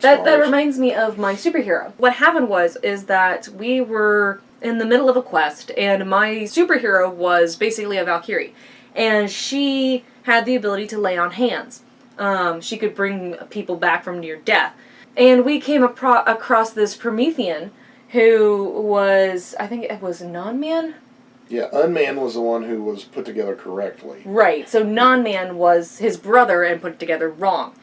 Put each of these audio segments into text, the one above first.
That reminds me of my superhero. What happened is that we were in the middle of a quest, and my superhero was basically a Valkyrie. And she had the ability to lay on hands. She could bring people back from near death. And we came across this Promethean who was, I think it was Non-Man? Yeah, Unman was the one who was put together correctly. Right, so Non-Man was his brother and put together wrong.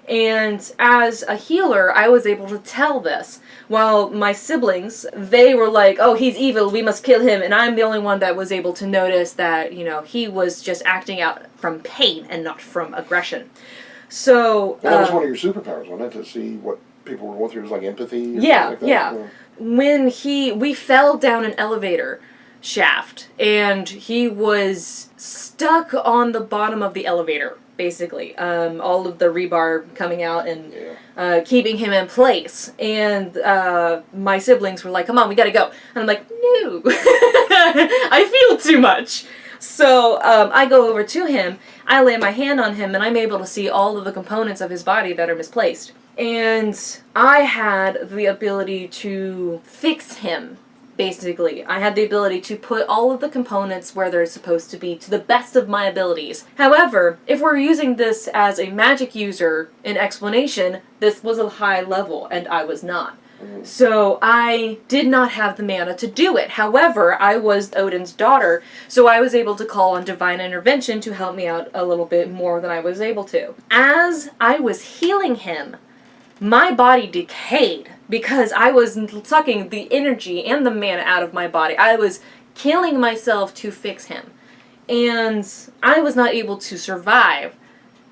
And as a healer, I was able to tell this. While my siblings, they were like, oh, he's evil, we must kill him. And I'm the only one that was able to notice that, he was just acting out from pain and not from aggression. So... that was one of your superpowers, wasn't it? To see what people were going through. It was like empathy? Or yeah, like that? Yeah. When we fell down an elevator shaft, and he was stuck on the bottom of the elevator, basically. All of the rebar coming out and keeping him in place. And my siblings were like, come on, we gotta go. And I'm like, no. I feel too much. So I go over to him, I lay my hand on him, and I'm able to see all of the components of his body that are misplaced. And I had the ability to fix him. Basically, I had the ability to put all of the components where they're supposed to be to the best of my abilities. However, if we're using this as a magic user in explanation, this was a high level, and I was not. So I did not have the mana to do it. However, I was Odin's daughter, so I was able to call on divine intervention to help me out a little bit more than I was able to. As I was healing him, my body decayed because I was sucking the energy and the mana out of my body. I was killing myself to fix him. And I was not able to survive,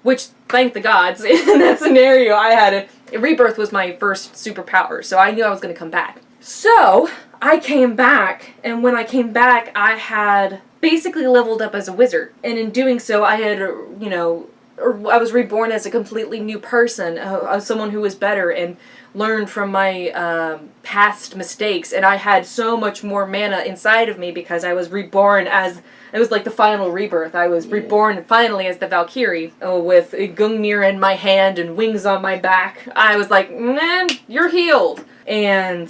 which, thank the gods, in that scenario I had a rebirth was my first superpower, so I knew I was going to come back. So, I came back, and when I came back, I had basically leveled up as a wizard. And in doing so, I had, I was reborn as a completely new person, someone who was better and learned from my past mistakes, and I had so much more mana inside of me because I was reborn as, it was like the final rebirth. I was reborn finally as the Valkyrie, with Gungnir in my hand and wings on my back. I was like, man, you're healed. And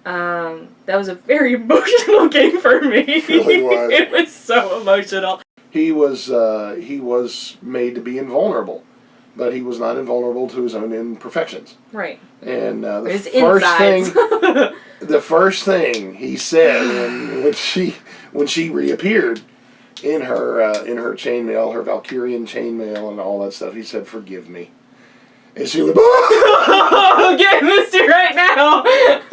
that was a very emotional game for me. It really was. It was so emotional. He was made to be invulnerable, but he was not invulnerable to his own imperfections. Right. And the first thing he said when she reappeared in her chainmail, her Valkyrian chainmail, and all that stuff, he said, "Forgive me." And she went,